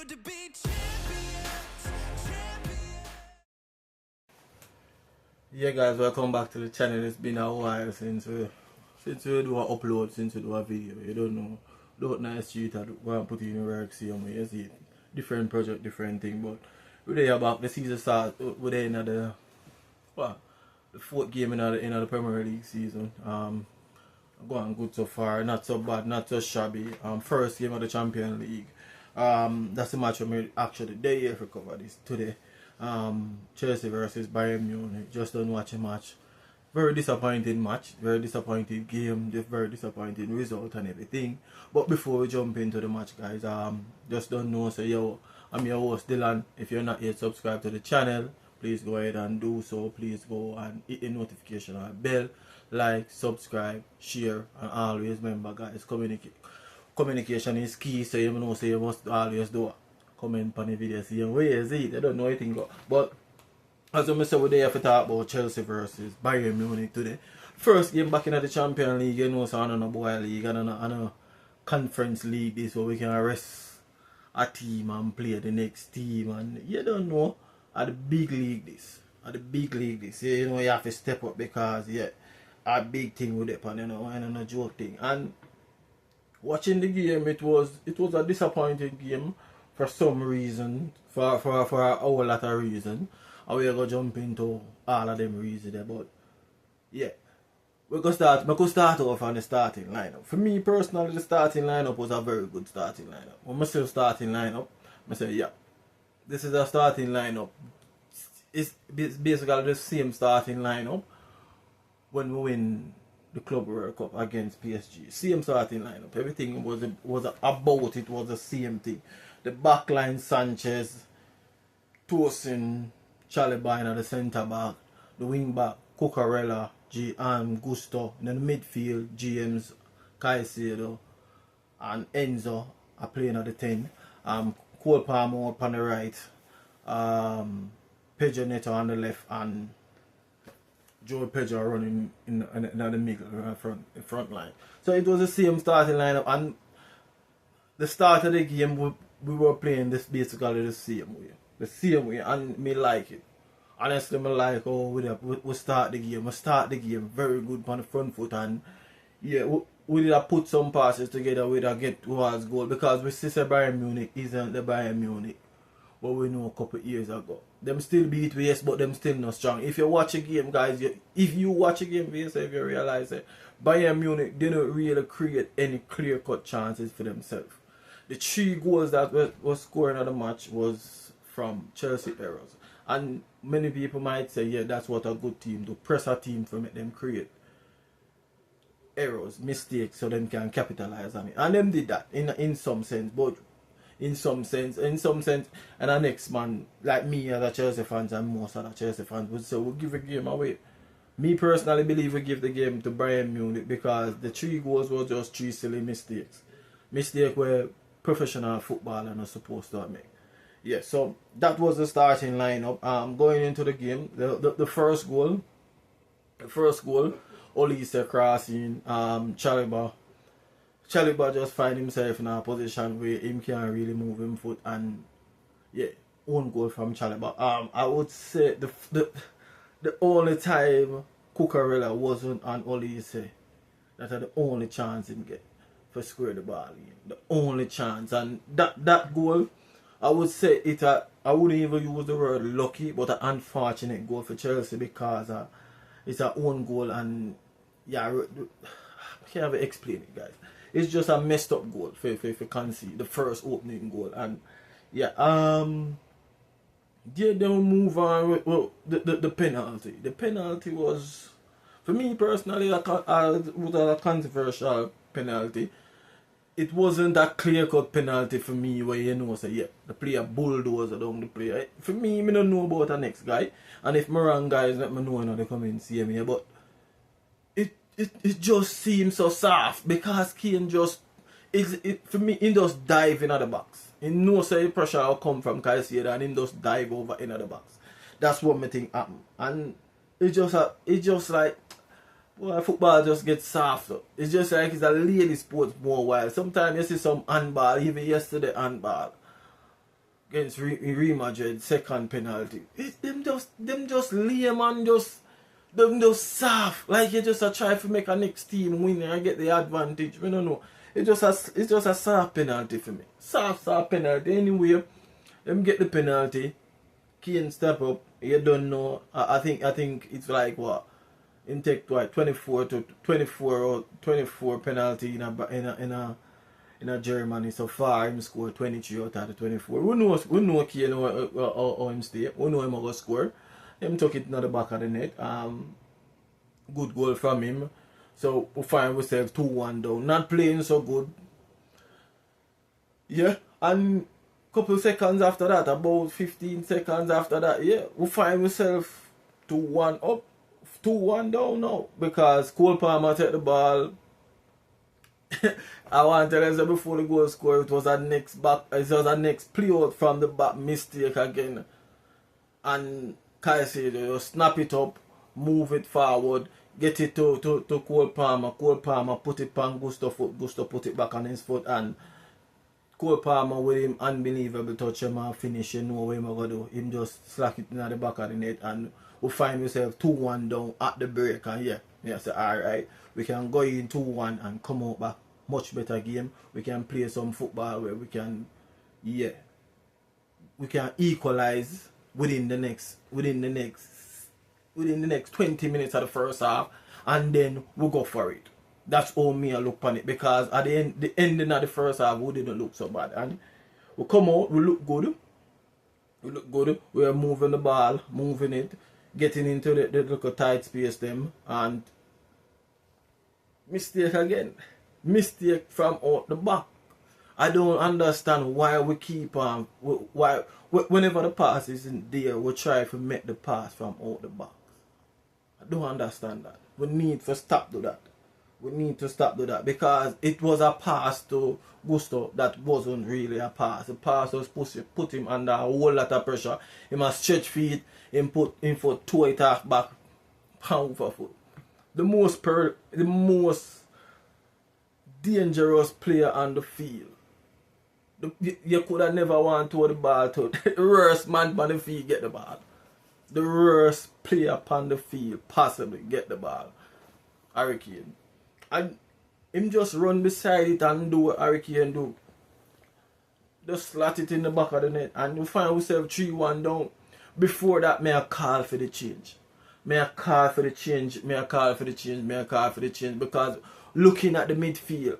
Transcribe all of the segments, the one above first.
good to be champions, champions. Yeah guys, welcome back to the channel. It's been a while since we do an upload, since we do a video. You don't know street I go and put it in the work same way. You see it. Different project, different thing, but we're there back. The season start, we're there in the fourth game in the Premier League season. Going good so far, not so bad, not so shabby. First game of the Champions League. That's the match we actually day here for cover this today. Chelsea versus Bayern Munich. Just don't watch a match. Very disappointing match, very disappointing game, very disappointing result and everything. But before we jump into the match, guys, just don't know. So yo, I'm your host Dylan. If you're not yet subscribed to the channel, please go ahead and do so. Please go and hit the notification bell, like, subscribe, share, and always remember, guys, communication is key. So you know, so you must always do comment on the video. See where is it? I don't know anything, but as I said, we're there to talk about Chelsea versus Bayern Munich today. First game back in the Champions League, you know, so on a boy league and on a conference league, this where we can arrest a team and play the next team. And you don't know, at the big league this, you know, you have to step up because yeah, a big thing with it, and you know, and a joke thing. And watching the game, it was a disappointing game for some reason, for a whole lot of reason. And we're going to jump into all of them reasons there, but yeah. We could start off on the starting lineup. For me personally, the starting lineup was a very good starting lineup. When I say starting lineup, I say yeah, this is a starting lineup. It's basically the same starting lineup when we win the Club World Cup against PSG. Same starting lineup. Everything was about it was the same thing. The backline, Sanchez, Tosin, Chalobah in the centre back, the wing back, Cucurella, Gusto, and then the midfield, GMs, Caicedo, and Enzo are playing at the 10. Cole Palmer up on the right, Pedro Neto on the left, and Joe Pedro running in the middle, front line. So it was the same starting lineup, and the start of the game we were playing this basically the same way, and me like it. Honestly, me like how we start the game very good on the front foot, and yeah, we did have put some passes together we did get towards goal, because we see Bayern Munich isn't the Bayern Munich what we know a couple of years ago. Them still beat we, yes, but them still not strong. If you watch a game, guys, if you watch a game for yourself, you realize that Bayern Munich didn't really create any clear-cut chances for themselves. The 3 goals that was scored in the match was from Chelsea errors. And many people might say, yeah, that's what a good team do. Press a team to make them create errors, mistakes, so them can capitalize on it. And them did that in some sense, but in some sense, and the next man, like me as a Chelsea fans and most other Chelsea fans would say, we'll give the game away. Me personally believe we give the game to Bayern Munich because the 3 goals were just 3 silly mistakes. Mistakes where professional footballers are supposed to make. Yeah, so that was the starting lineup. Going into the game, the first goal, Olise crossing, Chalobah just find himself in a position where he can't really move him foot, and yeah, one goal from Chalobah. I would say the only time Cucurella wasn't on Olise, that's the only chance him get for square the ball in. The only chance, and that goal, I would say I wouldn't even use the word lucky, but an unfortunate goal for Chelsea because it's a own goal, and yeah, I can't even explain it, guys. It's just a messed up goal if you can see the first opening goal, and yeah, they'll move on with the penalty. The penalty was, for me personally, was a controversial penalty. It wasn't a clear-cut penalty for me where you know, say, yeah, the player bulldozer down the player. For me, I don't know about the next guy. And if I'm wrong, guys, let me know in the comments, see me. But it just seems so soft because Kane just, for me, he just dive into the box. He knows the pressure will come from Caicedo and he just dive over into the box. That's what I think happened. And it's just like, well, football just gets soft. It's just like it's a lady sport more wild. Sometimes you see some handball, even yesterday handball. against Real Madrid, second penalty. Them just lame and them just soft. Like you just a try to make a next team win and get the advantage. I don't know. It's just a soft penalty for me. Soft penalty. Anyway, them get the penalty. Kane step up. You don't know. I think it's like what? In take what 24 or 24 penalty in a Germany so far. Him score 23 out of the 24. We know Kane how him stay. We know him how to score. Him took it in the back of the net. Good goal from him. So we find ourselves 2-1 down. Not playing so good. Yeah. And couple seconds after that, about 15 seconds after that, yeah, we find ourselves 2-1 up. 2-1 down now. Because Cole Palmer take the ball. I want to tell you before the goal score, it was a next play out from the back mistake again. And Caicedo just snap it up, move it forward, get it to Cole Palmer. Cole Palmer put it on Gusto foot. Gusto put it back on his foot, and Cole Palmer with him unbelievable touch him and finish. You know what he's going to do. Him just slack it in the back of the net, and we find ourselves 2-1 down at the break. And yeah, say alright, we can go in 2-1 and come out back much better game. We can play some football where we can equalize within the next 20 minutes of the first half, and then we go for it. That's all me I look on it, because at the ending of the first half we didn't look so bad, and we come out, we look good. We are moving the ball, moving it, getting into the little tight space them, and mistake again. Mistake from out the back. I don't understand why we keep on, whenever the pass isn't there, we try to make the pass from out the box. I don't understand that. We need to stop do that. We need to stop do that, because it was a pass to Gusto that wasn't really a pass. The pass was put him under a whole lot of pressure. He must stretch feet, him put him foot, toe it half back, pound for foot. The most dangerous player on the field. You could have never want to throw the ball to the worst man on the field get the ball. The worst player upon the field possibly get the ball. Harry Kane. And him just run beside it and do what Harry Kane do. Just slot it in the back of the net, and we find ourselves 3-1 down. Before that, may I call for the change. Because looking at the midfield,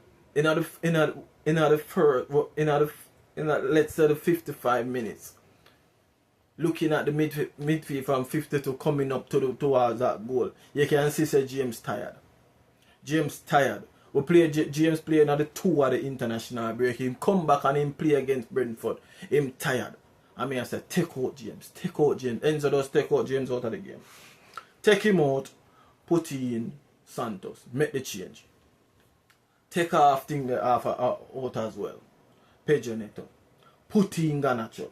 let's say the 55 minutes, looking at the midfield from 52 coming up towards that goal, you can see say James tired. We play James play another 2 at the international break. Him come back and him play against Brentford. Him tired. I mean, I said, take out James. Enzo does take out James out of the game. Take him out, put in Santos. Make the change. Take off thing out as well. Pedro Neto. Put in Garnacho.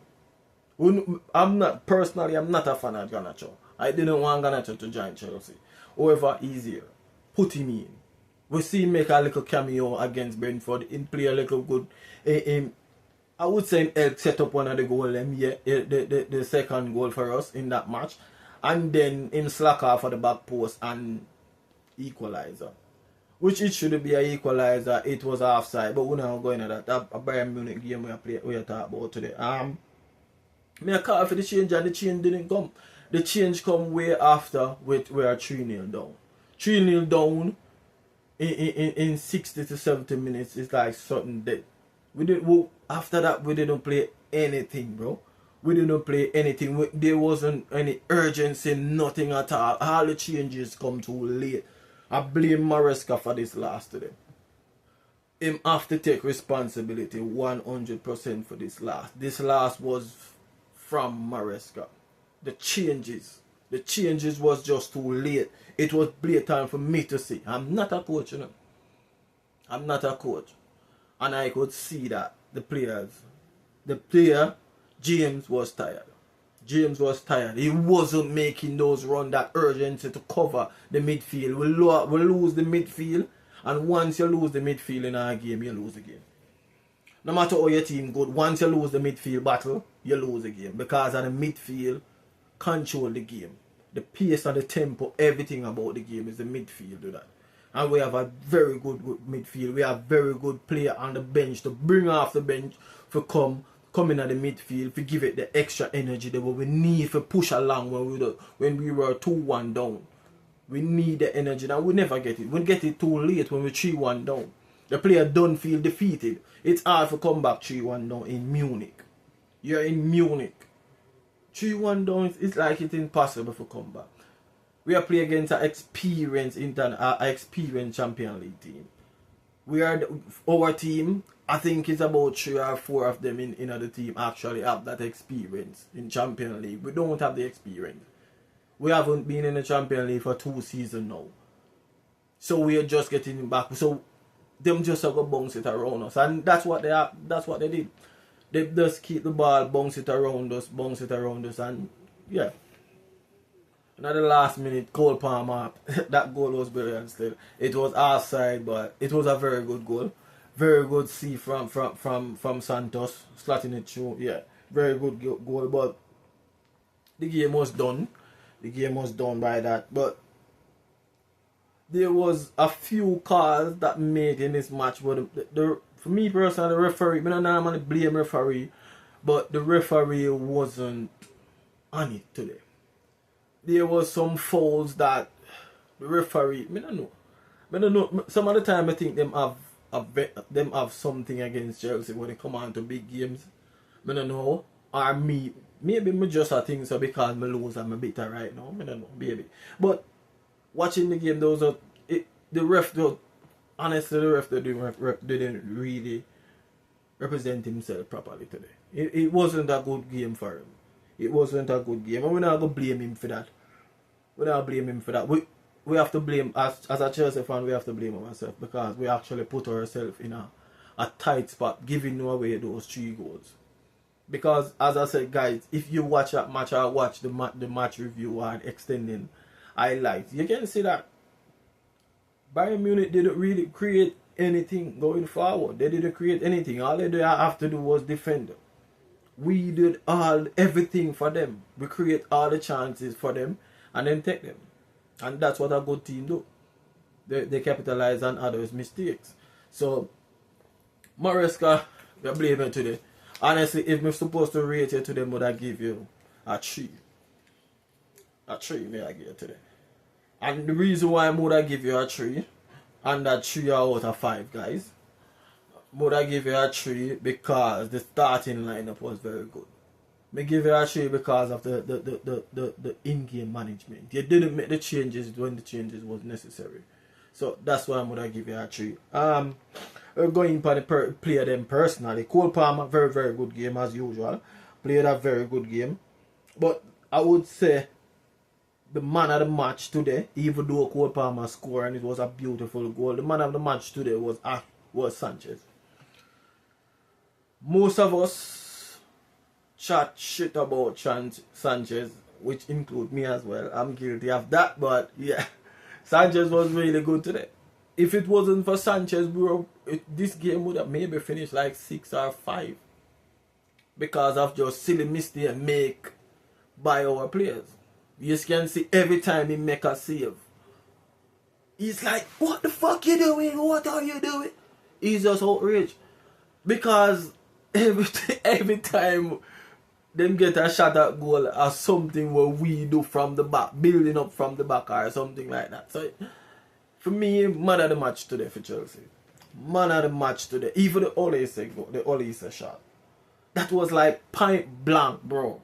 I'm not a fan of Garnacho. I didn't want Garnacho to join Chelsea. However, easier. Put him in. We see him make a little cameo against Brentford. Him play a little good. I would say him helped set up one of the goals. The second goal for us in that match. And then him slack off for the back post and equalizer. Which it should be an equalizer. It was offside, but we're not going to that. A Bayern Munich game we talk about today. Me call for the change, and the change didn't come. The change come way after we are 3-0 down. 3-0 down in 60 to 70 minutes is like something dead. After that we didn't play anything, bro. We didn't play anything. There wasn't any urgency, nothing at all. All the changes come too late. I blame Maresca for this last today. Him have to take responsibility 100% for this last. This last was from Maresca. The changes was just too late. It was blatant for me to see. I'm not a coach, you know. I'm not a coach. And I could see that the player, James was tired. He wasn't making those runs, that urgency to cover the midfield. We lose the midfield, and once you lose the midfield in our game, you lose the game. No matter how your team good, once you lose the midfield battle, you lose the game. Because of the midfield control the game. The pace and the tempo, everything about the game is the midfield do that. And we have a very good midfield. We have very good player on the bench to bring off the bench for come in at the midfield to give it the extra energy that we need to push along when we were 2-1 down. We need the energy and we never get it. We get it too late when we're 3-1 down. The player don't feel defeated. It's hard to come back 3-1 down in Munich. You're in Munich. 3-1 down, it's like it's impossible to come back. We are playing against an experienced Champions League team. Our team, I think it's about 3 or 4 of them in the team actually have that experience in Champions League. We don't have the experience. We haven't been in the Champions League for 2 seasons now. So we are just getting back. So them just have to bounce it around us. And that's what they did. They just keep the ball, bounce it around us, and yeah. And at the last minute, Cole Palmer, that goal was brilliant still. It was offside, but it was a very good goal. Very good see from Santos, slotting it through. Yeah, very good goal, but the game was done. The game was done by that. But there was a few calls that made in this match, but for me personally, the referee, I don't normally blame referee, but the referee wasn't on it today. There was some fouls that the referee, I don't know. Some of the time I think them have something against Chelsea when they come on to big games. I don't know. Or maybe me just a think so because I lose and I'm bitter right now. I don't know, baby. But watching the game, the ref didn't really represent himself properly today. It wasn't a good game for him. It wasn't a good game, and we're not gonna blame him for that. We don't blame him for that. We have to blame, as a Chelsea fan, we have to blame ourselves because we actually put ourselves in a tight spot, giving away those 3 goals. Because as I said, guys, if you watch that match or watch the match review and extending highlights, you can see that Bayern Munich didn't really create anything going forward. They didn't create anything. All they have to do was defend. We did everything for them. We create all the chances for them and then take them. And that's what a good team do. They capitalize on others' mistakes. So, Maresca, we're blaming today. Honestly, if we're supposed to rate you today, would I give you a 3? A 3 may I give you today. And the reason why I would give you a 3, and that 3 out of 5, guys, would I give you a 3 because the starting lineup was very good. Me give you a 3 because of the in-game management. You didn't make the changes when the changes was necessary. So that's why I'm gonna give you a 3. We're going for the player them personally. Cole Palmer, very, very good game as usual. Played a very good game. But I would say the man of the match today, even though Cole Palmer scored and it was a beautiful goal, the man of the match today was Sanchez. Most of us chat shit about Sanchez, which include me as well. I'm guilty of that, but yeah, Sanchez was really good today. If it wasn't for Sanchez, this game would have maybe finished like 6 or 5 because of just silly mistake made by our players. You can see every time he make a save, he's like, "What the fuck you doing? What are you doing?" He's just outraged because every time them get a shot at goal or something where we do from the back, building up from the back or something like that. So for me, man of the match today for Chelsea. Man of the match today. Even the Olise shot. That was like point blank, bro.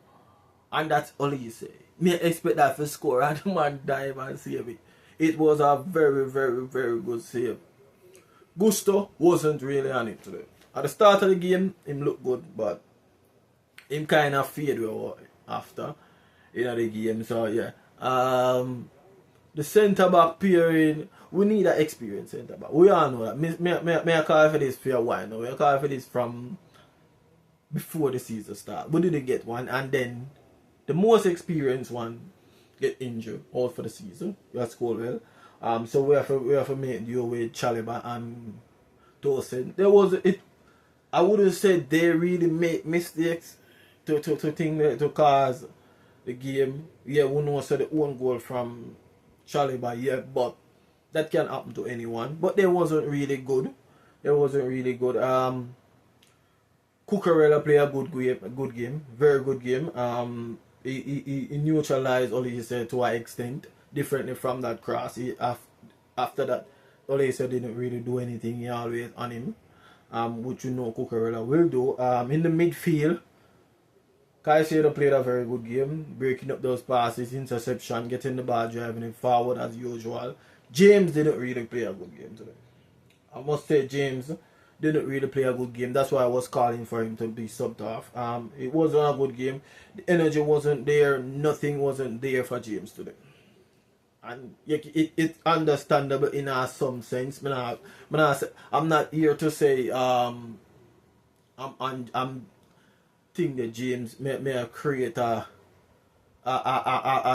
And that's Olise. Me expect that to score and the man dive and save it. It was a very, very, very good save. Gusto wasn't really on it today. At the start of the game, him looked good, but him kind of fade away after the game. So yeah. The centre back pairing, we need an experienced centre back. We all know that. Me I call for this for a while now. We call for this from before the season start. We didn't get one, and then the most experienced one get injured out for the season. That's Colwell. So we have to make deal with Chalobah and Tosin. I wouldn't say they really make mistakes to think that to cause the game. Yeah, we know so the own goal from Chaliba, yeah, but that can happen to anyone. But they wasn't really good. They wasn't really good. Cucurella played a good game, very good game. He neutralized Olise to an extent, differently from that cross. After that, Olise didn't really do anything. He always on him, which you know Cucurella will do. In the midfield, Caicedo played a very good game, breaking up those passes, interception, getting the ball, driving it forward as usual. James didn't really play a good game today. I must say James didn't really play a good game. That's why I was calling for him to be subbed off. It wasn't a good game. The energy wasn't there. Nothing wasn't there for James today. And it's understandable in some sense. I'm not here to say I'm think that James may create a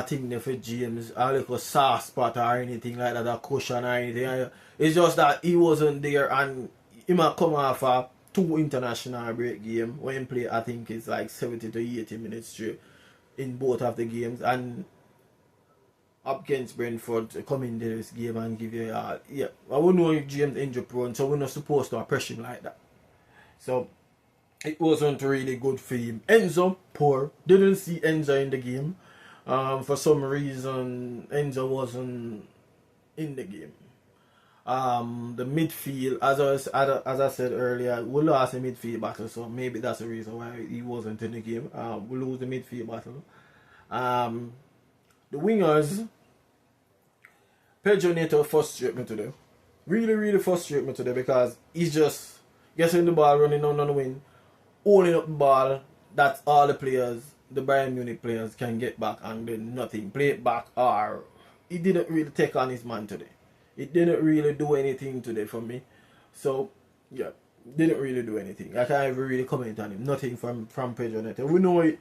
thing there for James, a little soft spot or anything like that, a cushion or anything. It's just that he wasn't there, and he might come off a 2 international break game when he play. I think it's like 70 to 80 minutes straight in both of the games, and up against Brentford to come into this game and give you yeah. I wouldn't know if James injury prone, so we're not supposed to press him like that. So it wasn't really good for him. Enzo, poor. Didn't see Enzo in the game. For some reason, Enzo wasn't in the game. The midfield, as I said earlier, we lost the midfield battle, so maybe that's the reason why he wasn't in the game. We lose the midfield battle. The wingers, Pedro Neto frustrate me today. Really, really frustrate me today because he's just getting the ball, running on the wing, holding up the ball. That's all the players, the Bayern Munich players, can get back, and then nothing. Play it back, or he didn't really take on his man today. It didn't really do anything today for me. So, yeah, didn't really do anything. I can't even really comment on him. Nothing from Pedro Neto. We know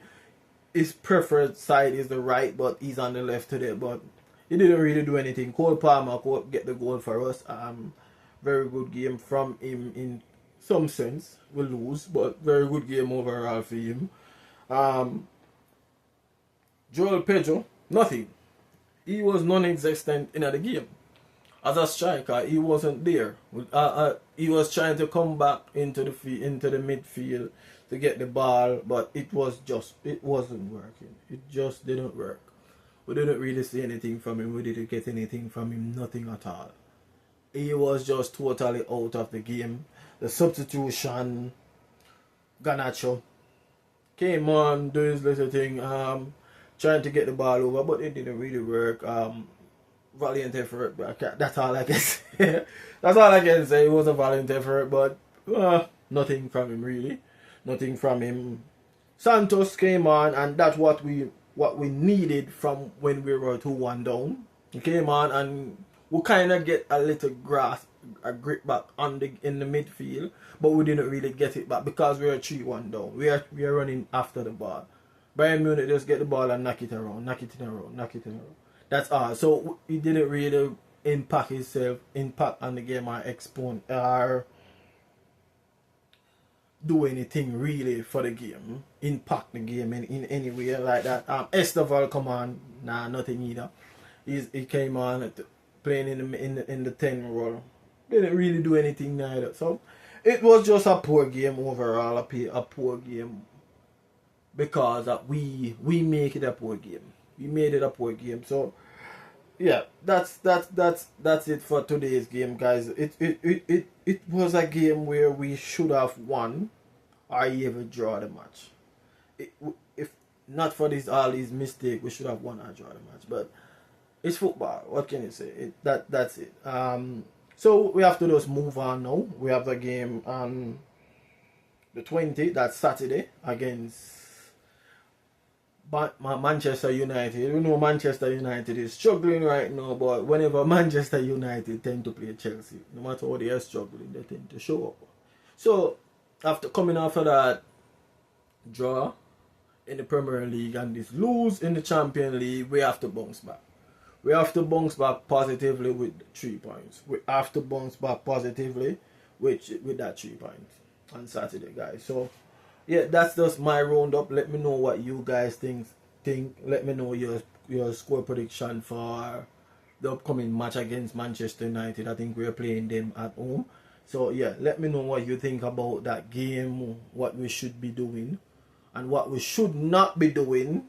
his preferred side is the right, but he's on the left today. But he didn't really do anything. Cole Palmer could get the goal for us. Very good game from him in some sense. We lose, but very good game overall for him. Joel Pedro, nothing. He was non-existent in the game. As a striker, he wasn't there. He was trying to come back into the midfield to get the ball, but it wasn't working. It just didn't work. We didn't really see anything from him. We didn't get anything from him. Nothing at all. He was just totally out of the game. The substitution, Garnacho came on, do his little thing, trying to get the ball over, but it didn't really work. Valiant effort, but that's all I can say. That's all I can say. It was a valiant effort, but nothing from him really. Nothing from him. Santos came on, and that's what we needed from when we were 2-1 down. He came on, and we kind of get a little a grip back in the midfield, but we didn't really get it back because we were 3-1 down. We are running after the ball. Bayern Munich just get the ball and knock it around. That's all. So he didn't really impact on the game or expone or do anything really for the game. Impact the game in any way like that. Esteval come on, nothing either. He came on playing in the 10 role. Didn't really do anything neither. So it was just a poor game overall. A poor game because we make it a poor game. We made it a poor game. So yeah, that's it for today's game, guys. It was a game where we should have won or even draw the match. If not for all these mistakes, we should have won or draw the match. But it's football. What can you say? That's it. So we have to just move on now. We have the game on the 20th. That's Saturday against Manchester United. We know Manchester United is struggling right now, but whenever Manchester United tend to play Chelsea, no matter how they are struggling, they tend to show up. So after coming after that draw in the Premier League and this lose in the Champions League, we have to bounce back. We have to bounce back positively with 3 points. We have to bounce back positively with that 3 points. on Saturday, guys. So yeah, that's just my roundup. Let me know what you guys think. Let me know your score prediction for the upcoming match against Manchester United. I think we're playing them at home. So yeah, let me know what you think about that game, what we should be doing, and what we should not be doing,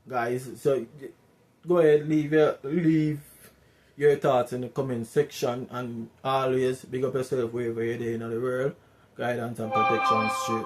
guys. So go ahead, leave your thoughts in the comment section, and always big up yourself wherever you're in the world. Guidance and protection straight.